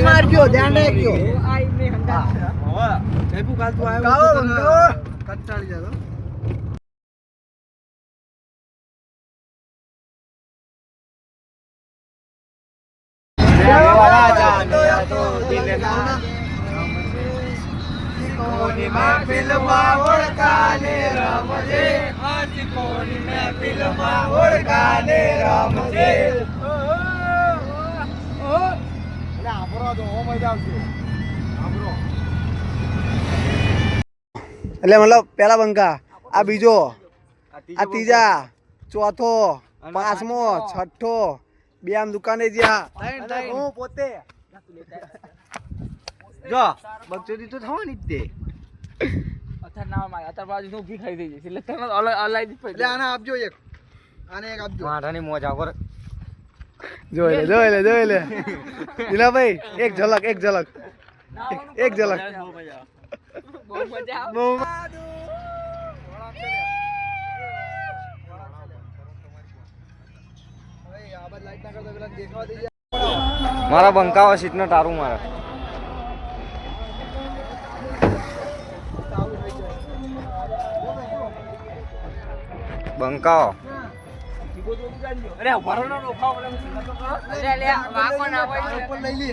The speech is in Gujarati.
મારજો ધ્યાન રાખજો આઈ મે હંગા હા જયપુ કાલ તું આવ્યો તો કંટાળી જાતો વાલા જાનિયા તો દિલના કોની મહેફિલમાં ઓળખાને રમજે આજ કોની મહેફિલમાં ઓળખાને રમજે એટલે મતલબ પેલા બંકા આ બીજો આ ત્રીજા ચોથો પાંચમો છઠ્ઠો બે આમ દુકાને જ્યાં હું પોતે જો બકચોદી તો થવાની જ તે અથા ના માં અતર બાજુ નું ભી ખાઈ દેજે એટલે તને અલાઈ દી એટલે આને આપજો એક આને એક આપજો માઠાની મોજ આવર જોઈ લે દિલાભાઈ એક ઝલક એક ઝલક બહુ મજા આવે મારા બંકાવા સીટ ને તારું મારે બંકાઓ અરે ભરોનો નો ખાવ અરે લે વાકો ના હોય ઉપર લઈ લે